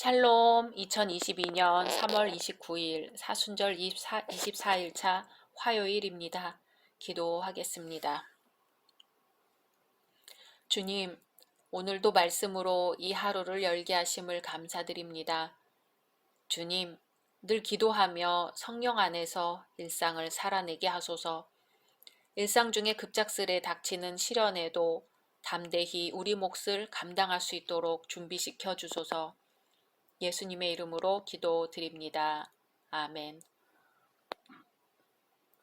샬롬 2022년 3월 29일 사순절 24일차 화요일입니다. 기도하겠습니다. 주님, 오늘도 말씀으로 이 하루를 열게 하심을 감사드립니다. 주님, 늘 기도하며 성령 안에서 일상을 살아내게 하소서. 일상 중에 급작스레 닥치는 시련에도 담대히 우리 몫을 감당할 수 있도록 준비시켜 주소서. 예수님의 이름으로 기도드립니다. 아멘.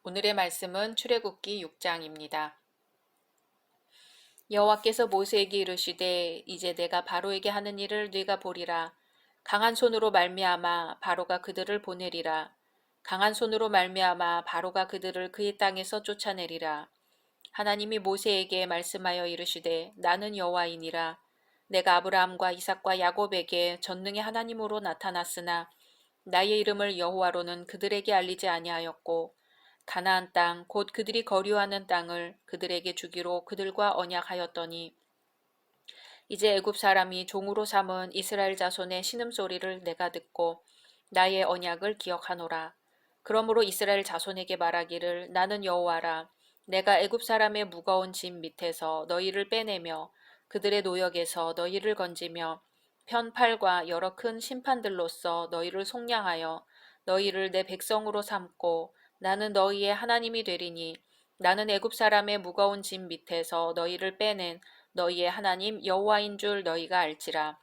오늘의 말씀은 출애굽기 6장입니다. 여호와께서 모세에게 이르시되 이제 내가 바로에게 하는 일을 네가 보리라. 강한 손으로 말미암아 바로가 그들을 보내리라. 강한 손으로 말미암아 바로가 그들을 그의 땅에서 쫓아내리라. 하나님이 모세에게 말씀하여 이르시되 나는 여호와이니라. 내가 아브라함과 이삭과 야곱에게 전능의 하나님으로 나타났으나 나의 이름을 여호와로는 그들에게 알리지 아니하였고 가나안 땅 곧 그들이 거류하는 땅을 그들에게 주기로 그들과 언약하였더니 이제 애굽 사람이 종으로 삼은 이스라엘 자손의 신음소리를 내가 듣고 나의 언약을 기억하노라. 그러므로 이스라엘 자손에게 말하기를 나는 여호와라. 내가 애굽 사람의 무거운 짐 밑에서 너희를 빼내며 그들의 노역에서 너희를 건지며 편팔과 여러 큰 심판들로서 너희를 속량하여 너희를 내 백성으로 삼고 나는 너희의 하나님이 되리니 나는 애굽 사람의 무거운 짐 밑에서 너희를 빼낸 너희의 하나님 여호와인 줄 너희가 알지라.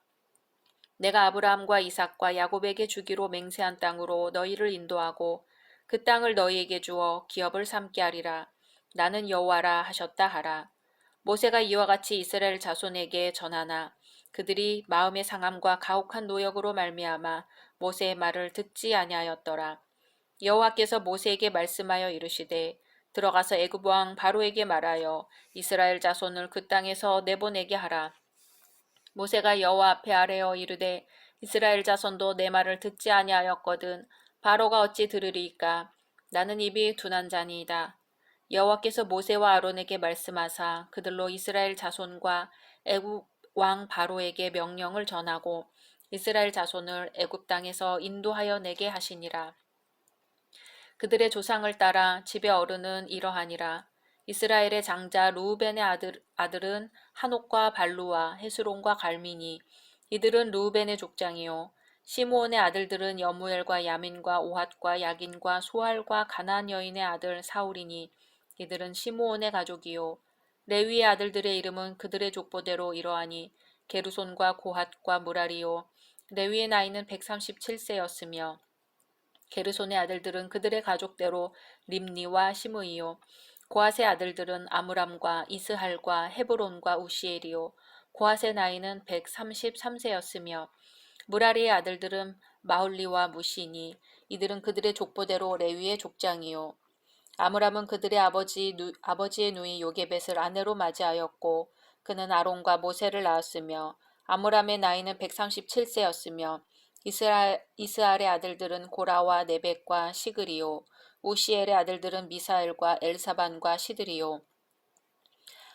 내가 아브라함과 이삭과 야곱에게 주기로 맹세한 땅으로 너희를 인도하고 그 땅을 너희에게 주어 기업을 삼게 하리라. 나는 여호와라 하셨다 하라. 모세가 이와 같이 이스라엘 자손에게 전하나 그들이 마음의 상함과 가혹한 노역으로 말미암아 모세의 말을 듣지 아니하였더라. 여호와께서 모세에게 말씀하여 이르시되 들어가서 애굽 왕 바로에게 말하여 이스라엘 자손을 그 땅에서 내보내게 하라. 모세가 여호와 앞에 아뢰어 이르되 이스라엘 자손도 내 말을 듣지 아니하였거든 바로가 어찌 들으리이까. 나는 입이 둔한 자니이다. 여호와께서 모세와 아론에게 말씀하사 그들로 이스라엘 자손과 애굽 왕 바로에게 명령을 전하고 이스라엘 자손을 애굽 땅에서 인도하여 내게 하시니라. 그들의 조상을 따라 집의 어른은 이러하니라. 이스라엘의 장자 루우벤의 아들은 한옥과 발루와 헤스론과 갈미니. 이들은 루우벤의 족장이요. 시므온의 아들들은 여무엘과 야민과 오핫과 야긴과 소알과 가나안 여인의 아들 사울이니. 이들은 시므온의 가족이요. 레위의 아들들의 이름은 그들의 족보대로 이러하니 게르손과 고핫과 무라리요. 레위의 나이는 137세였으며 게르손의 아들들은 그들의 가족대로 림니와 시므이요. 고핫의 아들들은 아므람과 이스할과 헤브론과 우시엘이요. 고핫의 나이는 133세였으며 무라리의 아들들은 마홀리와 무시니. 이들은 그들의 족보대로 레위의 족장이요. 아므람은 그들의 아버지의 누이 요게벳을 아내로 맞이하였고 그는 아론과 모세를 낳았으며 아므람의 나이는 137세였으며 이스알의 아들들은 고라와 네벡과 시그리요. 우시엘의 아들들은 미사엘과 엘사반과 시드리요.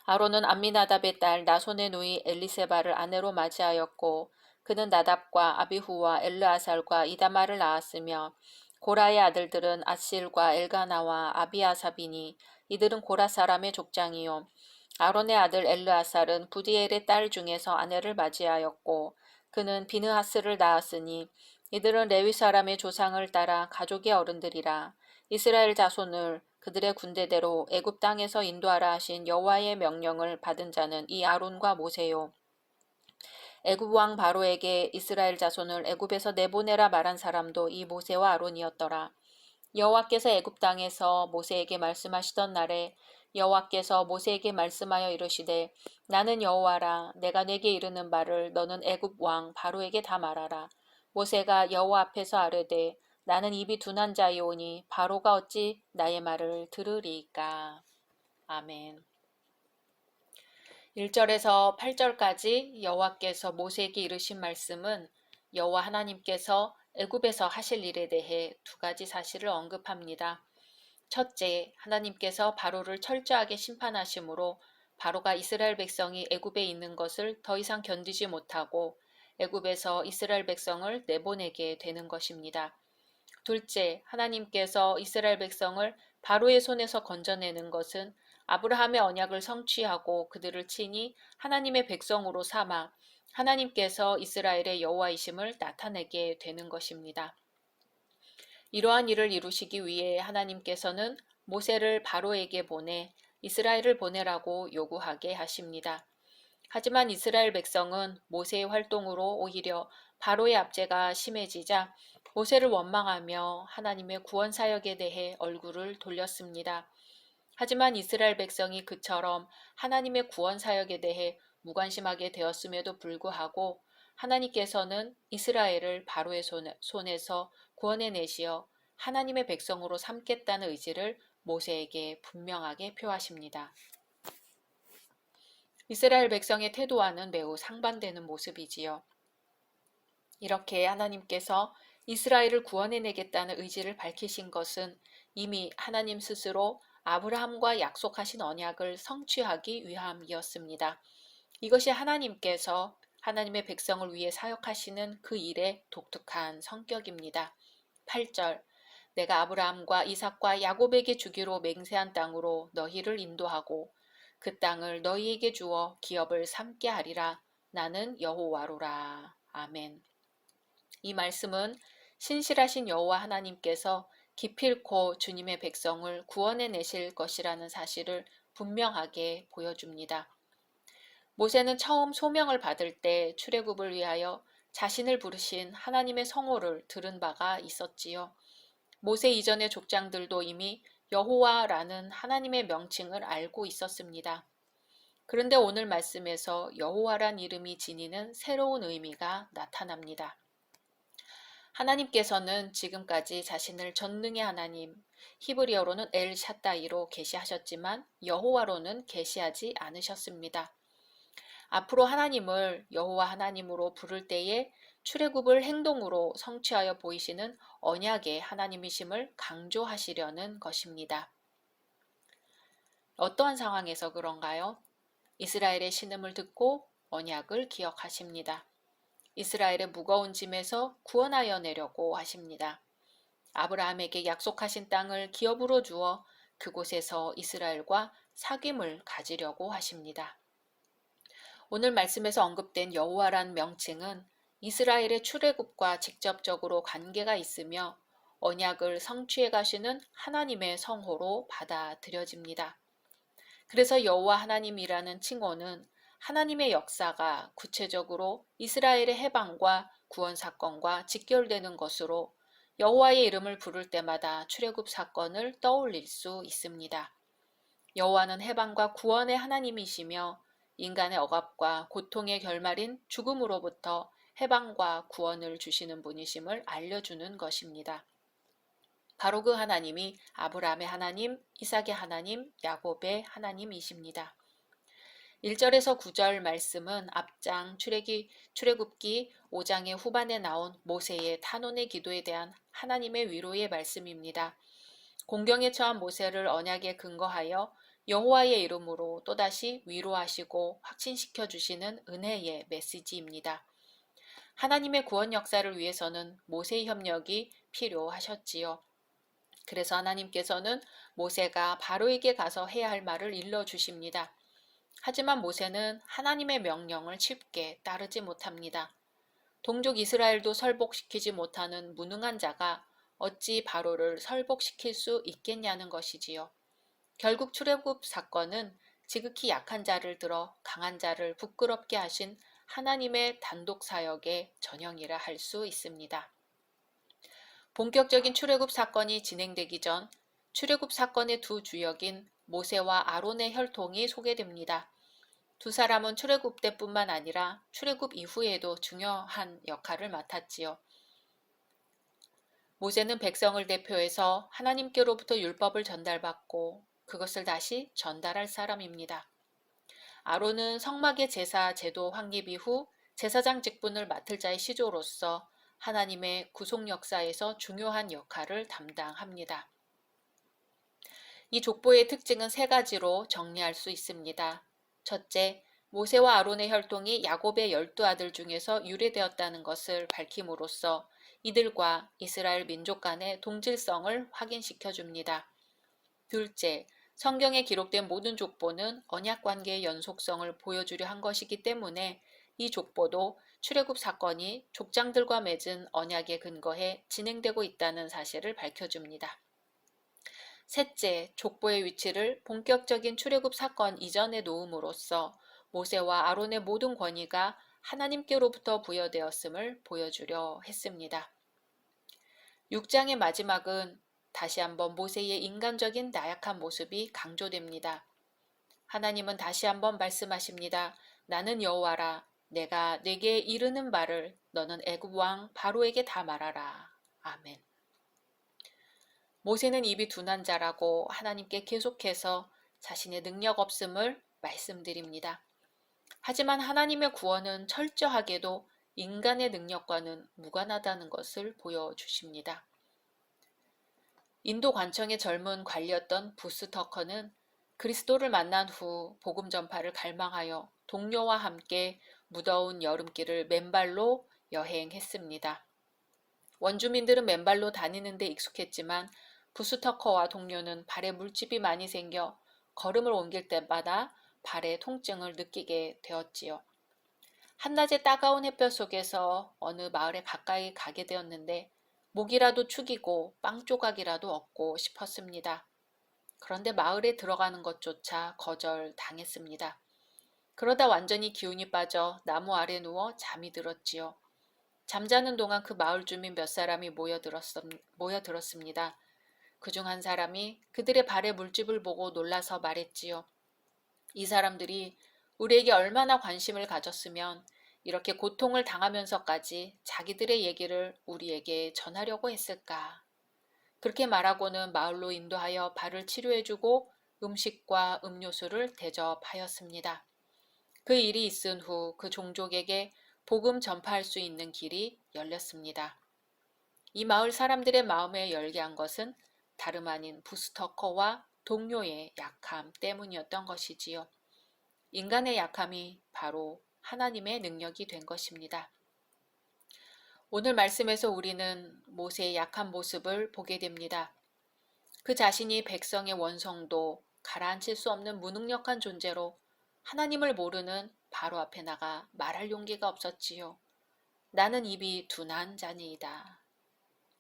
아론은 암미나답의 딸 나손의 누이 엘리세바를 아내로 맞이하였고 그는 나답과 아비후와 엘르아살과 이다마를 낳았으며 고라의 아들들은 아실과 엘가나와 아비아사비니. 이들은 고라 사람의 족장이요. 아론의 아들 엘르아살은 부디엘의 딸 중에서 아내를 맞이하였고 그는 비느하스를 낳았으니 이들은 레위 사람의 조상을 따라 가족의 어른들이라. 이스라엘 자손을 그들의 군대대로 애굽 땅에서 인도하라 하신 여호와의 명령을 받은 자는 이 아론과 모세요. 애굽 왕 바로에게 이스라엘 자손을 애굽에서 내보내라 말한 사람도 이 모세와 아론이었더라. 여호와께서 애굽 땅에서 모세에게 말씀하시던 날에 여호와께서 모세에게 말씀하여 이르시되 나는 여호와라. 내가 내게 이르는 바를 너는 애굽 왕 바로에게 다 말하라. 모세가 여호와 앞에서 아뢰되 나는 입이 둔한 자이오니 바로가 어찌 나의 말을 들으리이까. 아멘. 1절에서 8절까지 여호와께서 모세에게 이르신 말씀은 여호와 하나님께서 애굽에서 하실 일에 대해 두 가지 사실을 언급합니다. 첫째, 하나님께서 바로를 철저하게 심판하심으로 바로가 이스라엘 백성이 애굽에 있는 것을 더 이상 견디지 못하고 애굽에서 이스라엘 백성을 내보내게 되는 것입니다. 둘째, 하나님께서 이스라엘 백성을 바로의 손에서 건져내는 것은 아브라함의 언약을 성취하고 그들을 친히 하나님의 백성으로 삼아 하나님께서 이스라엘의 여호와이심을 나타내게 되는 것입니다. 이러한 일을 이루시기 위해 하나님께서는 모세를 바로에게 보내 이스라엘을 보내라고 요구하게 하십니다. 하지만 이스라엘 백성은 모세의 활동으로 오히려 바로의 압제가 심해지자 모세를 원망하며 하나님의 구원 사역에 대해 얼굴을 돌렸습니다. 하지만 이스라엘 백성이 그처럼 하나님의 구원 사역에 대해 무관심하게 되었음에도 불구하고 하나님께서는 이스라엘을 바로의 손에서 구원해내시어 하나님의 백성으로 삼겠다는 의지를 모세에게 분명하게 표하십니다. 이스라엘 백성의 태도와는 매우 상반되는 모습이지요. 이렇게 하나님께서 이스라엘을 구원해내겠다는 의지를 밝히신 것은 이미 하나님 스스로 아브라함과 약속하신 언약을 성취하기 위함이었습니다. 이것이 하나님께서 하나님의 백성을 위해 사역하시는 그 일의 독특한 성격입니다. 8절 내가 아브라함과 이삭과 야곱에게 주기로 맹세한 땅으로 너희를 인도하고 그 땅을 너희에게 주어 기업을 삼게 하리라. 나는 여호와로라. 아멘. 이 말씀은 신실하신 여호와 하나님께서 기필코 주님의 백성을 구원해 내실 것이라는 사실을 분명하게 보여줍니다. 모세는 처음 소명을 받을 때 출애굽을 위하여 자신을 부르신 하나님의 성호를 들은 바가 있었지요. 모세 이전의 족장들도 이미 여호와라는 하나님의 명칭을 알고 있었습니다. 그런데 오늘 말씀에서 여호와란 이름이 지니는 새로운 의미가 나타납니다. 하나님께서는 지금까지 자신을 전능의 하나님, 히브리어로는 엘 샤다이로 계시하셨지만 여호와로는 계시하지 않으셨습니다. 앞으로 하나님을 여호와 하나님으로 부를 때에 출애굽을 행동으로 성취하여 보이시는 언약의 하나님이심을 강조하시려는 것입니다. 어떠한 상황에서 그런가요? 이스라엘의 신음을 듣고 언약을 기억하십니다. 이스라엘의 무거운 짐에서 구원하여 내려고 하십니다. 아브라함에게 약속하신 땅을 기업으로 주어 그곳에서 이스라엘과 사귐을 가지려고 하십니다. 오늘 말씀에서 언급된 여호와란 명칭은 이스라엘의 출애굽과 직접적으로 관계가 있으며 언약을 성취해 가시는 하나님의 성호로 받아들여집니다. 그래서 여호와 하나님이라는 칭호는 하나님의 역사가 구체적으로 이스라엘의 해방과 구원 사건과 직결되는 것으로 여호와의 이름을 부를 때마다 출애굽 사건을 떠올릴 수 있습니다. 여호와는 해방과 구원의 하나님이시며 인간의 억압과 고통의 결말인 죽음으로부터 해방과 구원을 주시는 분이심을 알려주는 것입니다. 바로 그 하나님이 아브라함의 하나님, 이삭의 하나님, 야곱의 하나님이십니다. 1절에서 9절 말씀은 앞장 출애굽기 5장의 후반에 나온 모세의 탄원의 기도에 대한 하나님의 위로의 말씀입니다. 공경에 처한 모세를 언약에 근거하여 여호와의 이름으로 또다시 위로하시고 확신시켜 주시는 은혜의 메시지입니다. 하나님의 구원 역사를 위해서는 모세의 협력이 필요하셨지요. 그래서 하나님께서는 모세가 바로에게 가서 해야 할 말을 일러주십니다. 하지만 모세는 하나님의 명령을 쉽게 따르지 못합니다. 동족 이스라엘도 설복시키지 못하는 무능한 자가 어찌 바로를 설복시킬 수 있겠냐는 것이지요. 결국 출애굽 사건은 지극히 약한 자를 들어 강한 자를 부끄럽게 하신 하나님의 단독 사역의 전형이라 할 수 있습니다. 본격적인 출애굽 사건이 진행되기 전 출애굽 사건의 두 주역인 모세와 아론의 혈통이 소개됩니다. 두 사람은 출애굽 때뿐만 아니라 출애굽 이후에도 중요한 역할을 맡았지요. 모세는 백성을 대표해서 하나님께로부터 율법을 전달받고 그것을 다시 전달할 사람입니다. 아론은 성막의 제사 제도 확립 이후 제사장 직분을 맡을 자의 시조로서 하나님의 구속 역사에서 중요한 역할을 담당합니다. 이 족보의 특징은 세 가지로 정리할 수 있습니다. 첫째, 모세와 아론의 혈통이 야곱의 12아들 중에서 유래되었다는 것을 밝힘으로써 이들과 이스라엘 민족 간의 동질성을 확인시켜 줍니다. 둘째, 성경에 기록된 모든 족보는 언약관계의 연속성을 보여주려 한 것이기 때문에 이 족보도 출애굽 사건이 족장들과 맺은 언약에 근거해 진행되고 있다는 사실을 밝혀줍니다. 셋째, 족보의 위치를 본격적인 출애굽 사건 이전에 놓음으로써 모세와 아론의 모든 권위가 하나님께로부터 부여되었음을 보여주려 했습니다. 6장의 마지막은 다시 한번 모세의 인간적인 나약한 모습이 강조됩니다. 하나님은 다시 한번 말씀하십니다. 나는 여호와라. 내가 내게 이르는 바를 너는 애굽 왕 바로에게 다 말하라. 아멘. 모세는 입이 둔한 자라고 하나님께 계속해서 자신의 능력 없음을 말씀드립니다. 하지만 하나님의 구원은 철저하게도 인간의 능력과는 무관하다는 것을 보여주십니다. 인도 관청의 젊은 관리였던 부스 터커는 그리스도를 만난 후 복음 전파를 갈망하여 동료와 함께 무더운 여름길을 맨발로 여행했습니다. 원주민들은 맨발로 다니는데 익숙했지만 부스터커와 동료는 발에 물집이 많이 생겨 걸음을 옮길 때마다 발에 통증을 느끼게 되었지요. 한낮의 따가운 햇볕 속에서 어느 마을에 가까이 가게 되었는데 목이라도 축이고 빵 조각이라도 얻고 싶었습니다. 그런데 마을에 들어가는 것조차 거절당했습니다. 그러다 완전히 기운이 빠져 나무 아래 누워 잠이 들었지요. 잠자는 동안 그 마을 주민 몇 사람이 모여들었습니다. 그중 한 사람이 그들의 발에 물집을 보고 놀라서 말했지요. 이 사람들이 우리에게 얼마나 관심을 가졌으면 이렇게 고통을 당하면서까지 자기들의 얘기를 우리에게 전하려고 했을까. 그렇게 말하고는 마을로 인도하여 발을 치료해주고 음식과 음료수를 대접하였습니다. 그 일이 있은 후 그 종족에게 복음 전파할 수 있는 길이 열렸습니다. 이 마을 사람들의 마음에 열게 한 것은 다름 아닌 부스터커와 동료의 약함 때문이었던 것이지요. 인간의 약함이 바로 하나님의 능력이 된 것입니다. 오늘 말씀에서 우리는 모세의 약한 모습을 보게 됩니다. 그 자신이 백성의 원성도 가라앉힐 수 없는 무능력한 존재로 하나님을 모르는 바로 앞에 나가 말할 용기가 없었지요. 나는 입이 둔한 자니이다.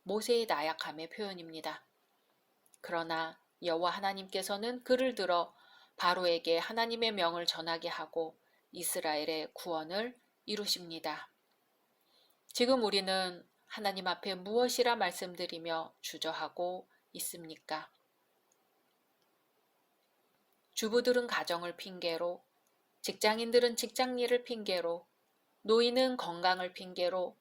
모세의 나약함의 표현입니다. 그러나 여호와 하나님께서는 그를 들어 바로에게 하나님의 명을 전하게 하고 이스라엘의 구원을 이루십니다. 지금 우리는 하나님 앞에 무엇이라 말씀드리며 주저하고 있습니까? 주부들은 가정을 핑계로, 직장인들은 직장일을 핑계로, 노인은 건강을 핑계로,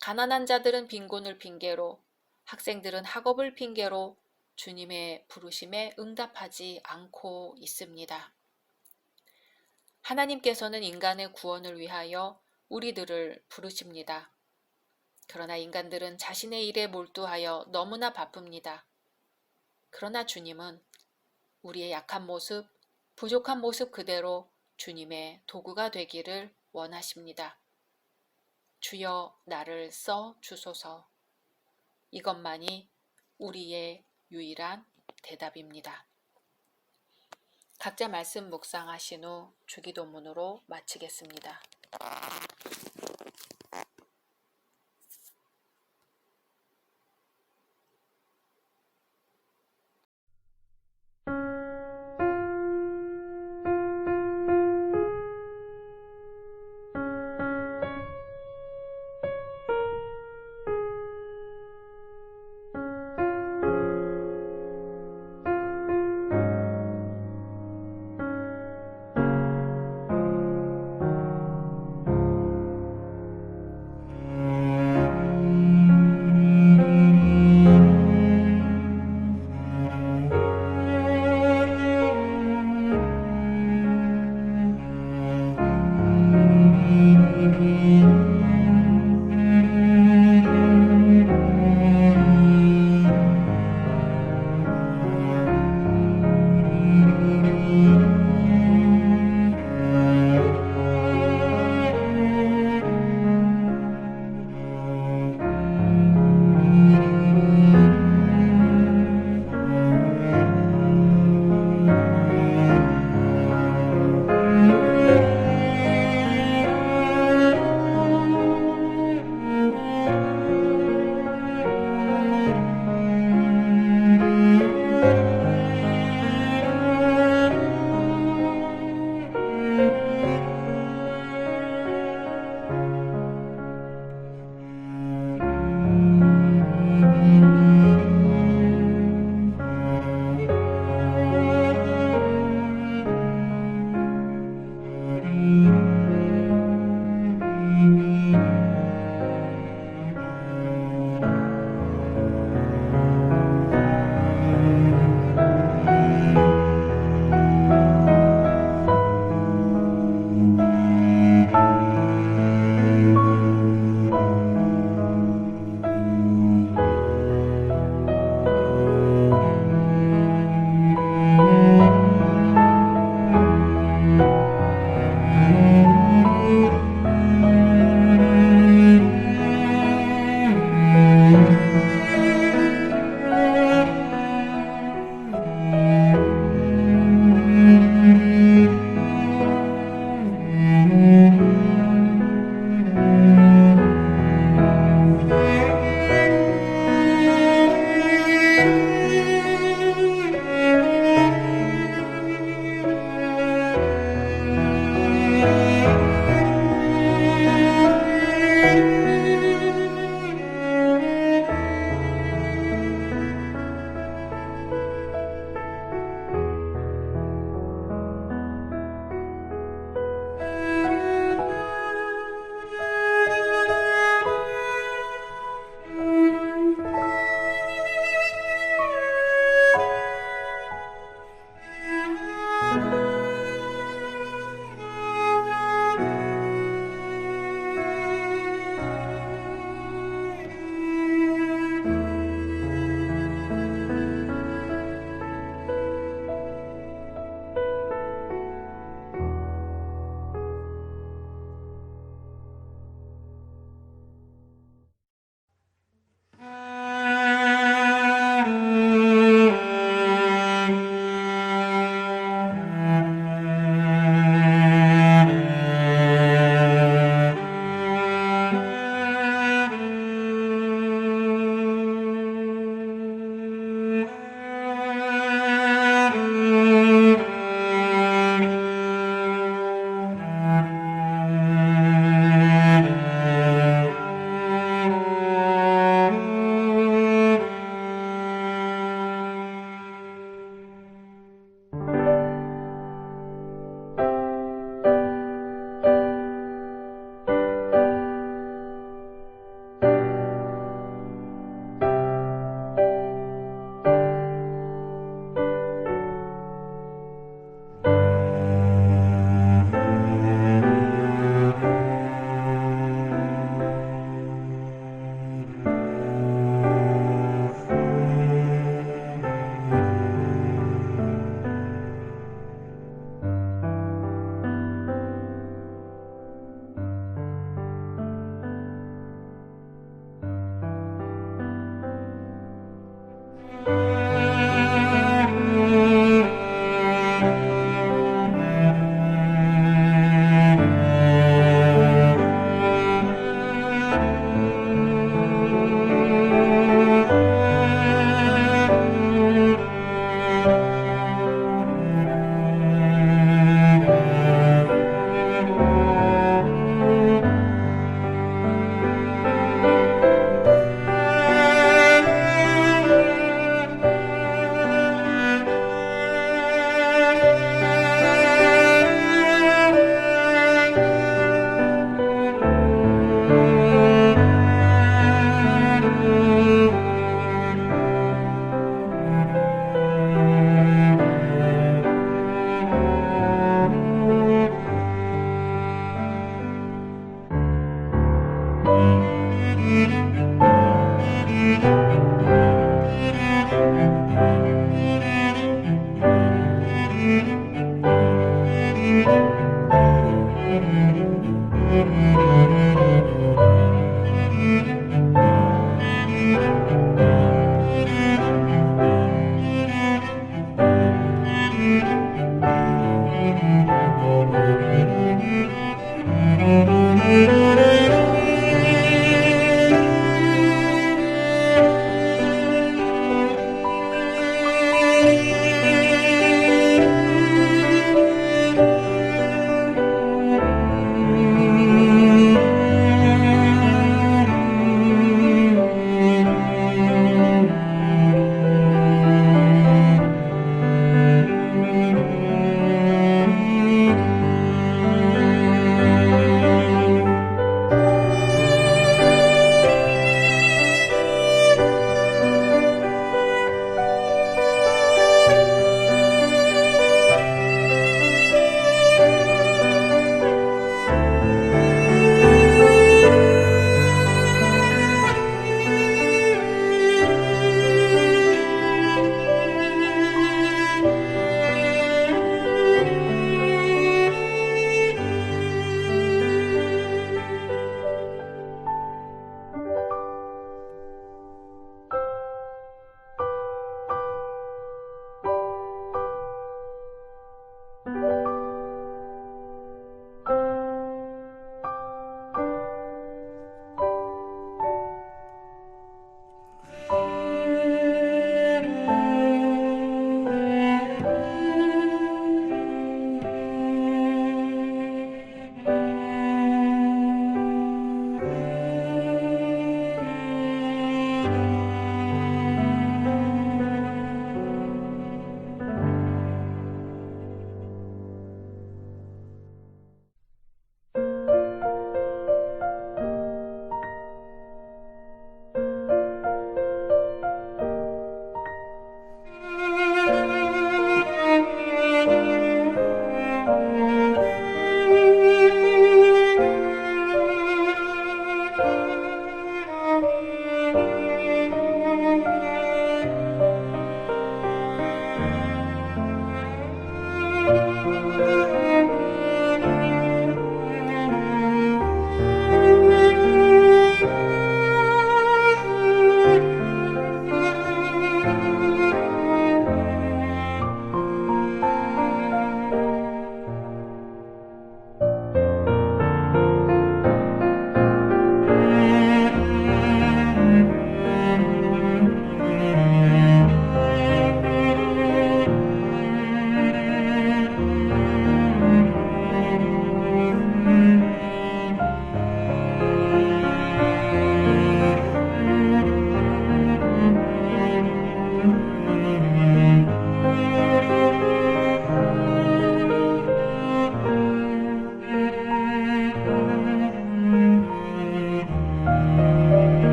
가난한 자들은 빈곤을 핑계로, 학생들은 학업을 핑계로 주님의 부르심에 응답하지 않고 있습니다. 하나님께서는 인간의 구원을 위하여 우리들을 부르십니다. 그러나 인간들은 자신의 일에 몰두하여 너무나 바쁩니다. 그러나 주님은 우리의 약한 모습, 부족한 모습 그대로 주님의 도구가 되기를 원하십니다. 주여 나를 써 주소서. 이것만이 우리의 유일한 대답입니다. 각자 말씀 묵상하신 후 주기도문으로 마치겠습니다.